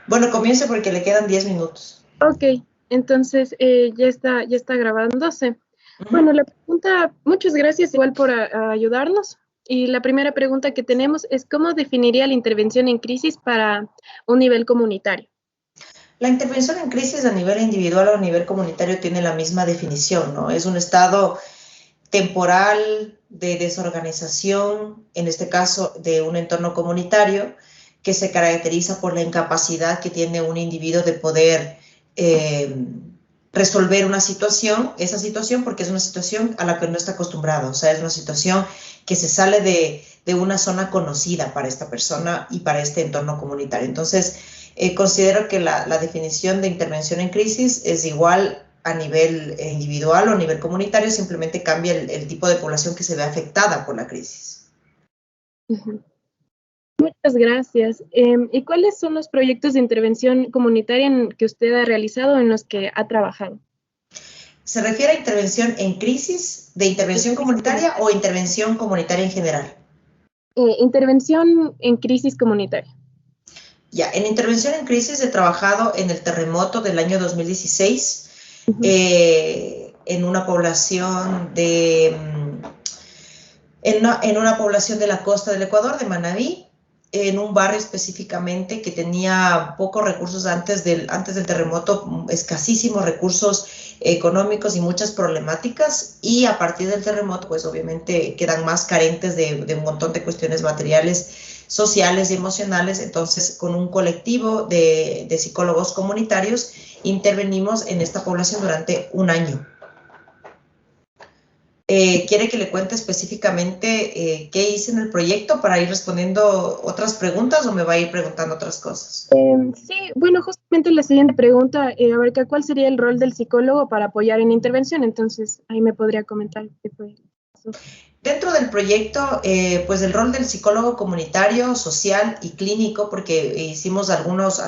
Bueno, comience porque le quedan 10 minutos. Ok, entonces ya está grabándose. Bueno, la pregunta, muchas gracias igual por ayudarnos. Y la primera pregunta que tenemos es, ¿cómo definiría la intervención en crisis para un nivel comunitario? La intervención en crisis a nivel individual o a nivel comunitario tiene la misma definición, ¿no? Es un estado temporal de desorganización, en este caso de un entorno comunitario, que se caracteriza por la incapacidad que tiene un individuo de poder resolver esa situación porque es una situación a la que no está acostumbrado, o sea, es una situación que se sale de una zona conocida para esta persona y para este entorno comunitario. Entonces, considero que la definición de intervención en crisis es igual a nivel individual o a nivel comunitario, simplemente cambia el tipo de población que se ve afectada por la crisis. Muchas gracias. ¿Y cuáles son los proyectos de intervención comunitaria que usted ha realizado en los que ha trabajado? ¿Se refiere a intervención en crisis, de intervención comunitaria o intervención comunitaria en general? Intervención en crisis comunitaria. Ya, en intervención en crisis he trabajado en el terremoto del año 2016, en una población en una población de la costa del Ecuador, de Manabí, en un barrio específicamente que tenía pocos recursos antes del terremoto, escasísimos recursos económicos y muchas problemáticas, y a partir del terremoto pues obviamente quedan más carentes de un montón de cuestiones materiales, sociales y emocionales. Entonces, con un colectivo de psicólogos comunitarios intervenimos en esta población durante un año. ¿Quiere que le cuente específicamente qué hice en el proyecto para ir respondiendo otras preguntas o me va a ir preguntando otras cosas? Sí, bueno, justamente la siguiente pregunta abarca cuál sería el rol del psicólogo para apoyar en intervención. Entonces, ahí me podría comentar qué fue eso. Dentro del proyecto, pues el rol del psicólogo comunitario, social y clínico, porque hicimos algunos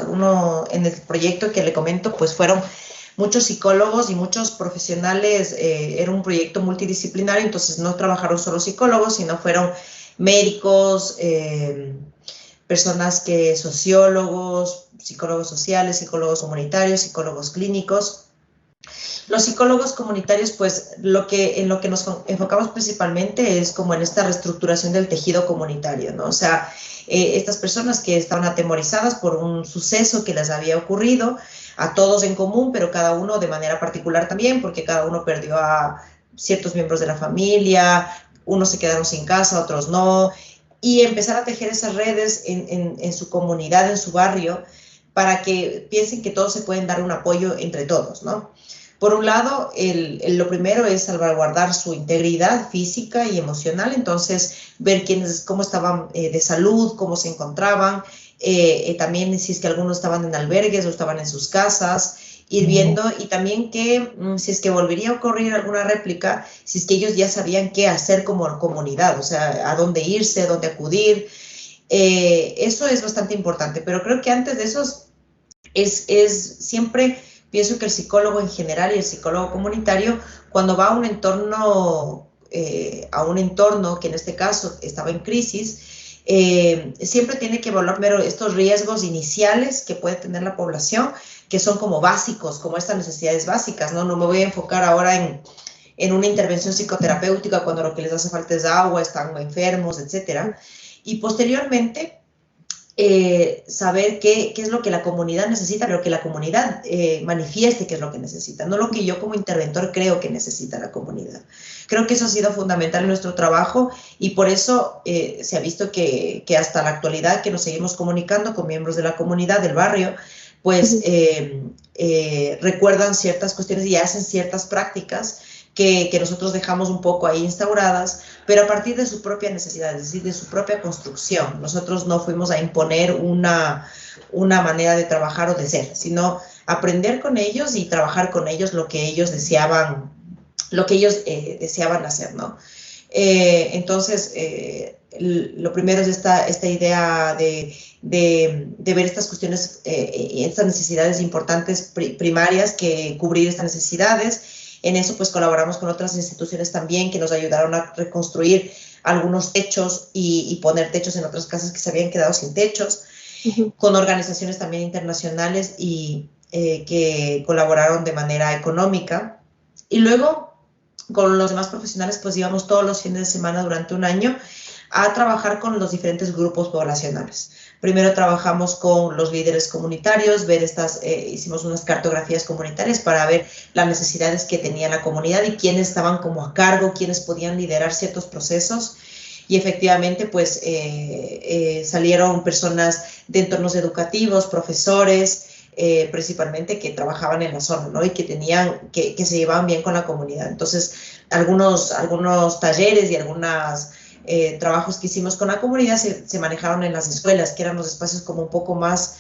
en el proyecto que le comento, pues fueron muchos psicólogos y muchos profesionales, era un proyecto multidisciplinario, entonces no trabajaron solo psicólogos, sino fueron médicos, sociólogos, psicólogos sociales, psicólogos comunitarios, psicólogos clínicos. Los psicólogos comunitarios, pues en lo que nos enfocamos principalmente es como en esta reestructuración del tejido comunitario, ¿no? O sea, estas personas que estaban atemorizadas por un suceso que les había ocurrido, a todos en común, pero cada uno de manera particular también, porque cada uno perdió a ciertos miembros de la familia, unos se quedaron sin casa, otros no, y empezar a tejer esas redes en su comunidad, en su barrio, para que piensen que todos se pueden dar un apoyo entre todos, ¿no? Por un lado, lo primero es salvaguardar su integridad física y emocional, entonces ver cómo estaban de salud, cómo se encontraban, también si es que algunos estaban en albergues o estaban en sus casas, ir viendo, y también que si es que volvería a ocurrir alguna réplica, si es que ellos ya sabían qué hacer como comunidad, o sea, a dónde irse, a dónde acudir. Eso es bastante importante, pero creo que antes de eso siempre pienso que el psicólogo en general y el psicólogo comunitario, cuando va a un entorno que en este caso estaba en crisis, siempre tiene que evaluar primero estos riesgos iniciales que puede tener la población, que son como básicos, como estas necesidades básicas, ¿no? No me voy a enfocar ahora en una intervención psicoterapéutica cuando lo que les hace falta es agua, están enfermos, etcétera. Y posteriormente, saber qué es lo que la comunidad necesita, pero que la comunidad manifieste qué es lo que necesita, no lo que yo como interventor creo que necesita la comunidad. Creo que eso ha sido fundamental en nuestro trabajo, y por eso se ha visto que hasta la actualidad, que nos seguimos comunicando con miembros de la comunidad, del barrio, pues recuerdan ciertas cuestiones y hacen ciertas prácticas que nosotros dejamos un poco ahí instauradas, pero a partir de su propia necesidad, es decir, de su propia construcción. Nosotros no fuimos a imponer una manera de trabajar o de ser, sino aprender con ellos y trabajar con ellos lo que ellos deseaban hacer, ¿no? Entonces, lo primero es esta idea de ver estas cuestiones, estas necesidades importantes primarias, que cubrir estas necesidades. En eso pues colaboramos con otras instituciones también que nos ayudaron a reconstruir algunos techos y poner techos en otras casas que se habían quedado sin techos. con organizaciones también internacionales y que colaboraron de manera económica. Y luego, con los demás profesionales, pues íbamos todos los fines de semana durante un año a trabajar con los diferentes grupos poblacionales. Primero trabajamos con los líderes comunitarios, hicimos unas cartografías comunitarias para ver las necesidades que tenía la comunidad y quiénes estaban como a cargo, quiénes podían liderar ciertos procesos. Y efectivamente, pues, salieron personas de entornos educativos, profesores, principalmente que trabajaban en la zona, ¿no? Y que se llevaban bien con la comunidad. Entonces, algunos talleres y algunos trabajos que hicimos con la comunidad se manejaron en las escuelas, que eran los espacios como un poco más,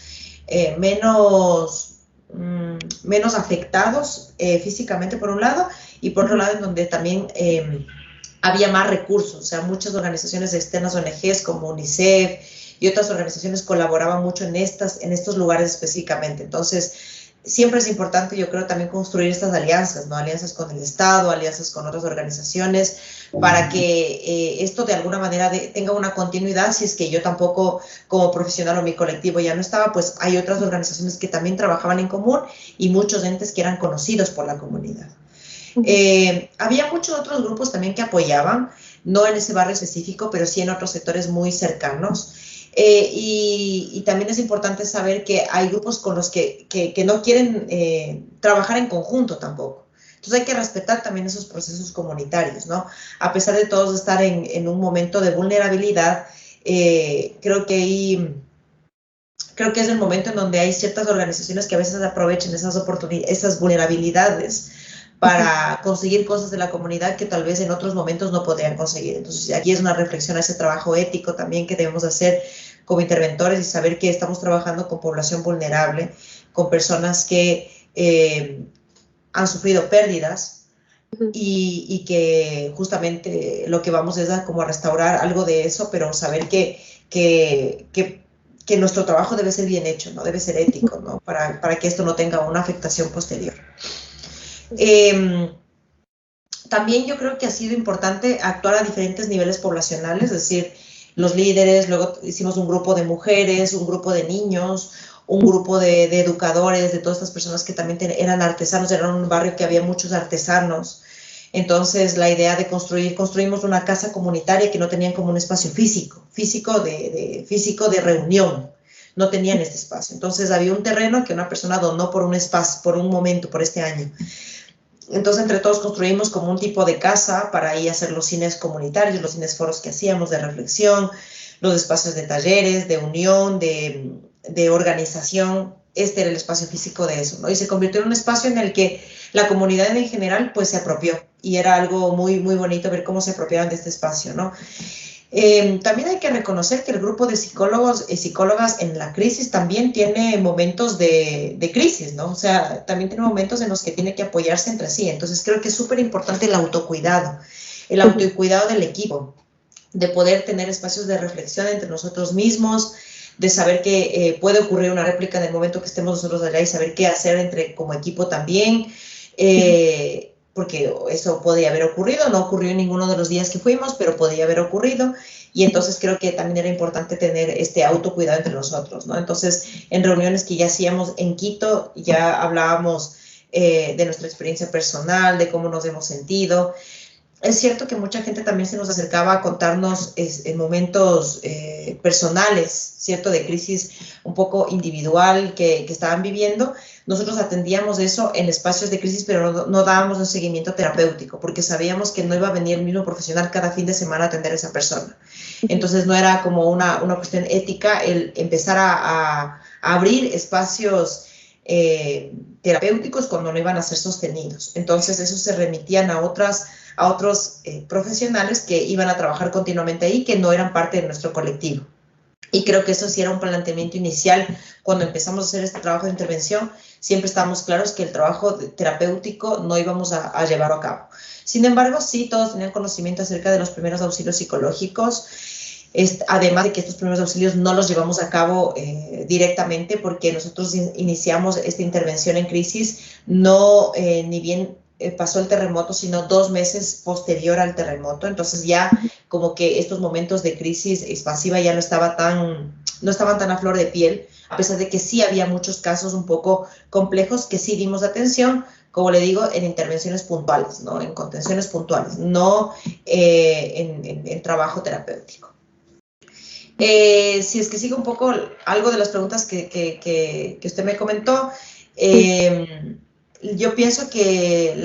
menos afectados físicamente por un lado, y por otro lado en donde también había más recursos. O sea, muchas organizaciones externas, ONGs como UNICEF y otras organizaciones colaboraban mucho en estos lugares específicamente. Entonces, siempre es importante, yo creo, también construir estas alianzas, ¿no? Alianzas con el Estado, alianzas con otras organizaciones, para que esto de alguna manera tenga una continuidad. Si es que yo tampoco, como profesional o mi colectivo ya no estaba, pues hay otras organizaciones que también trabajaban en común y muchos entes que eran conocidos por la comunidad. Había muchos otros grupos también que apoyaban, no en ese barrio específico, pero sí en otros sectores muy cercanos. Y también es importante saber que hay grupos con los que no quieren trabajar en conjunto tampoco. Entonces hay que respetar también esos procesos comunitarios, ¿no? A pesar de todos estar en un momento de vulnerabilidad, creo que es el momento en donde hay ciertas organizaciones que a veces aprovechan esas vulnerabilidades para conseguir cosas de la comunidad que tal vez en otros momentos no podrían conseguir. Entonces, aquí es una reflexión a ese trabajo ético también que debemos hacer como interventores y saber que estamos trabajando con población vulnerable, con personas que han sufrido pérdidas y que justamente lo que vamos es como a restaurar algo de eso, pero saber que nuestro trabajo debe ser bien hecho, ¿no? Debe ser ético, ¿no? Para que esto no tenga una afectación posterior. También yo creo que ha sido importante actuar a diferentes niveles poblacionales, es decir, los líderes, luego hicimos un grupo de mujeres, un grupo de niños, un grupo de educadores, de todas estas personas que también eran artesanos, era un barrio que había muchos artesanos. Entonces la idea de construimos una casa comunitaria que no tenían como un espacio físico de reunión. No tenían este espacio. Entonces había un terreno que una persona donó por un espacio, por un momento, por este año. Entonces, entre todos construimos como un tipo de casa para ahí hacer los cines comunitarios, los cines foros que hacíamos de reflexión, los espacios de talleres, de unión, de organización. Este era el espacio físico de eso, ¿no? Y se convirtió en un espacio en el que la comunidad en general, pues, se apropió. Y era algo muy, muy bonito ver cómo se apropiaban de este espacio, ¿no? También hay que reconocer que el grupo de psicólogos y psicólogas en la crisis también tiene momentos de crisis, ¿no? O sea, también tiene momentos en los que tiene que apoyarse entre sí. Entonces creo que es súper importante el autocuidado del equipo, de poder tener espacios de reflexión entre nosotros mismos, de saber que puede ocurrir una réplica en el momento que estemos nosotros allá y saber qué hacer como equipo también. Porque eso podía haber ocurrido, no ocurrió en ninguno de los días que fuimos, pero podía haber ocurrido, y entonces creo que también era importante tener este autocuidado entre nosotros, ¿no? Entonces, en reuniones que ya hacíamos en Quito, ya hablábamos de nuestra experiencia personal, de cómo nos hemos sentido. Es cierto que mucha gente también se nos acercaba a contarnos en momentos personales, ¿cierto? De crisis un poco individual que estaban viviendo. Nosotros atendíamos eso en espacios de crisis, pero no dábamos un seguimiento terapéutico, porque sabíamos que no iba a venir el mismo profesional cada fin de semana a atender a esa persona. Entonces no era como una cuestión ética el empezar a abrir espacios terapéuticos cuando no iban a ser sostenidos. Entonces eso se remitían a otros profesionales que iban a trabajar continuamente ahí, que no eran parte de nuestro colectivo. Y creo que eso sí era un planteamiento inicial cuando empezamos a hacer este trabajo de intervención. Siempre estábamos claros que el trabajo terapéutico no íbamos a llevar a cabo. Sin embargo, sí, todos tenían conocimiento acerca de los primeros auxilios psicológicos, además de que estos primeros auxilios no los llevamos a cabo directamente, porque nosotros iniciamos esta intervención en crisis, no ni bien pasó el terremoto, sino 2 meses posterior al terremoto. Entonces ya como que estos momentos de crisis expansiva ya no estaban tan a flor de piel, a pesar de que sí había muchos casos un poco complejos que sí dimos atención, como le digo, en intervenciones puntuales, ¿no? En contenciones puntuales, no en trabajo terapéutico. Si es que sigue un poco algo de las preguntas que usted me comentó, yo pienso que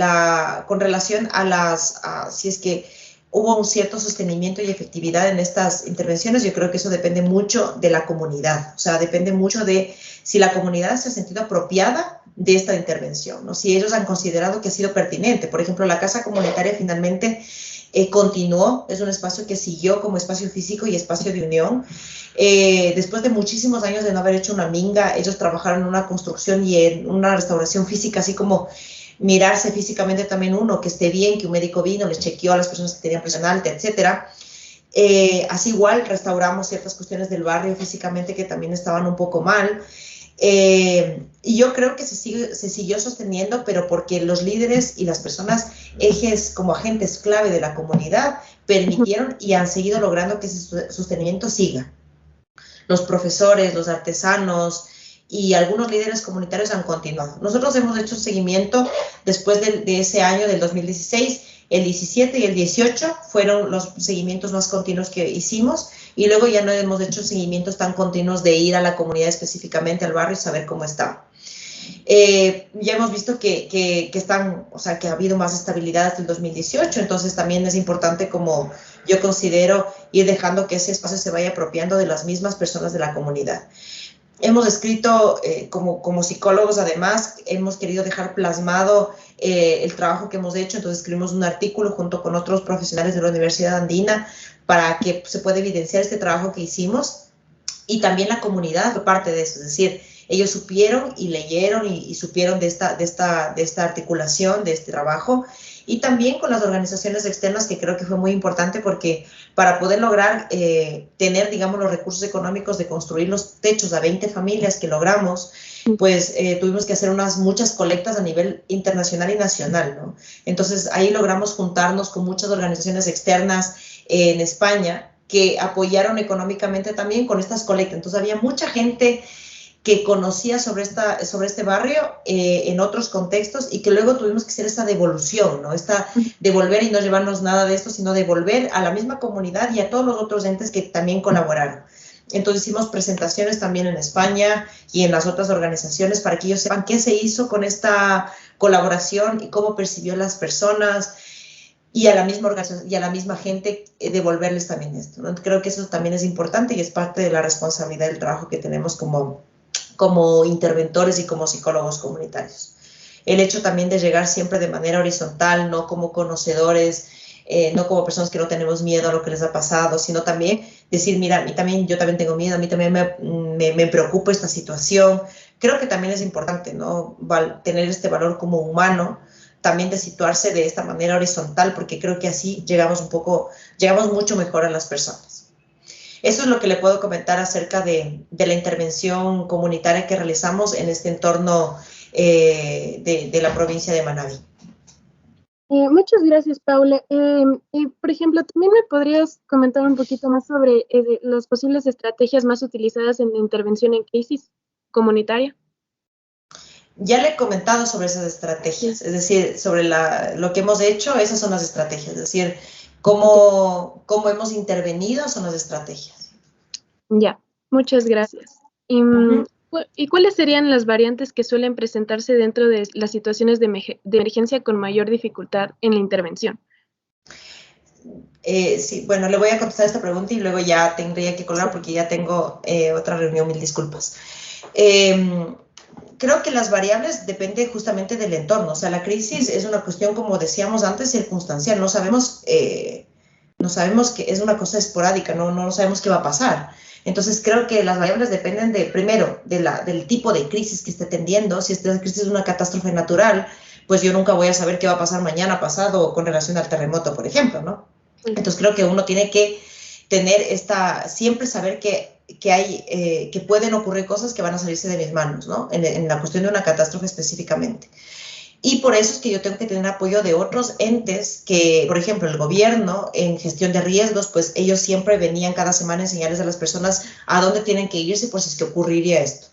con relación a si es que hubo un cierto sostenimiento y efectividad en estas intervenciones, yo creo que eso depende mucho de la comunidad, o sea, depende mucho de si la comunidad se ha sentido apropiada de esta intervención, ¿no? Si ellos han considerado que ha sido pertinente. Por ejemplo, la casa comunitaria finalmente continuó, es un espacio que siguió como espacio físico y espacio de unión. Después de muchísimos años de no haber hecho una minga, ellos trabajaron en una construcción y en una restauración física, así como mirarse físicamente también uno, que esté bien, que un médico vino, les chequeó a las personas que tenían presión alta, etcétera. Así igual restauramos ciertas cuestiones del barrio físicamente que también estaban un poco mal. Y yo creo que se siguió sosteniendo, pero porque los líderes y las personas ejes como agentes clave de la comunidad permitieron y han seguido logrando que ese sostenimiento siga. Los profesores, los artesanos y algunos líderes comunitarios han continuado. Nosotros hemos hecho un seguimiento después de ese año del 2016, el 17 y el 18 fueron los seguimientos más continuos que hicimos, y luego ya no hemos hecho seguimientos tan continuos de ir a la comunidad específicamente al barrio y saber cómo está. Ya hemos visto que están, o sea, que ha habido más estabilidad desde el 2018, entonces también es importante, como yo considero, ir dejando que ese espacio se vaya apropiando de las mismas personas de la comunidad. Hemos escrito, como psicólogos además, hemos querido dejar plasmado el trabajo que hemos hecho, entonces escribimos un artículo junto con otros profesionales de la Universidad Andina para que se pueda evidenciar este trabajo que hicimos, y también la comunidad fue parte de eso, es decir, ellos supieron y leyeron y supieron de esta articulación, de este trabajo, y también con las organizaciones externas, que creo que fue muy importante, porque para poder lograr tener, digamos, los recursos económicos de construir los techos a 20 familias que logramos, pues tuvimos que hacer muchas colectas a nivel internacional y nacional, ¿no? Entonces ahí logramos juntarnos con muchas organizaciones externas en España que apoyaron económicamente también con estas colectas. Entonces había mucha gente que conocía sobre este barrio en otros contextos, y que luego tuvimos que hacer esta devolución, ¿no? Devolver y no llevarnos nada de esto, sino devolver a la misma comunidad y a todos los otros entes que también colaboraron. Entonces hicimos presentaciones también en España y en las otras organizaciones para que ellos sepan qué se hizo con esta colaboración y cómo percibió las personas, y a la misma organización y a la misma gente devolverles también esto, ¿no? Creo que eso también es importante y es parte de la responsabilidad del trabajo que tenemos como interventores y como psicólogos comunitarios. El hecho también de llegar siempre de manera horizontal, no como conocedores, no como personas que no tenemos miedo a lo que les ha pasado, sino también decir, mira, yo también tengo miedo, a mí también me preocupa esta situación. Creo que también es importante, ¿no? Tener este valor como humano, también de situarse de esta manera horizontal, porque creo que así llegamos mucho mejor a las personas. Eso es lo que le puedo comentar acerca de la intervención comunitaria que realizamos en este entorno de la provincia de Manabí. Muchas gracias, Paula. Y, por ejemplo, ¿también me podrías comentar un poquito más sobre las posibles estrategias más utilizadas en la intervención en crisis comunitaria? Ya le he comentado sobre esas estrategias, es decir, sobre lo que hemos hecho, esas son las estrategias, es decir, cómo hemos intervenido son las estrategias. Ya, muchas gracias. ¿Y cuáles serían las variantes que suelen presentarse dentro de las situaciones de emergencia con mayor dificultad en la intervención? Sí, bueno, le voy a contestar esta pregunta y luego ya tendría que colgar porque ya tengo otra reunión, mil disculpas. Creo que las variables dependen justamente del entorno. O sea, la crisis es una cuestión, como decíamos antes, circunstancial. No sabemos que es una cosa esporádica, no sabemos qué va a pasar. Entonces, creo que las variables dependen primero, del tipo de crisis que esté atendiendo. Si esta crisis es una catástrofe natural, pues yo nunca voy a saber qué va a pasar mañana, pasado, con relación al terremoto, por ejemplo, ¿no? Entonces, creo que uno tiene que siempre saber que pueden ocurrir cosas que van a salirse de mis manos, ¿no? En la cuestión de una catástrofe específicamente. Y por eso es que yo tengo que tener apoyo de otros entes que, por ejemplo, el gobierno en gestión de riesgos, pues ellos siempre venían cada semana a enseñarles a las personas a dónde tienen que irse por si es que ocurriría esto.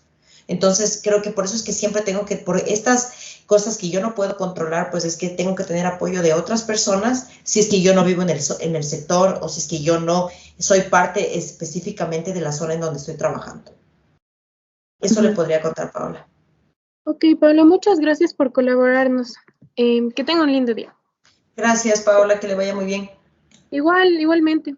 Entonces, creo que por eso es que siempre tengo que, por estas cosas que yo no puedo controlar, pues es que tengo que tener apoyo de otras personas, si es que yo no vivo en el sector o si es que yo no soy parte específicamente de la zona en donde estoy trabajando. Eso le podría contar, Paola. Ok, Pablo, muchas gracias por colaborarnos. Que tenga un lindo día. Gracias, Paola, que le vaya muy bien. Igualmente.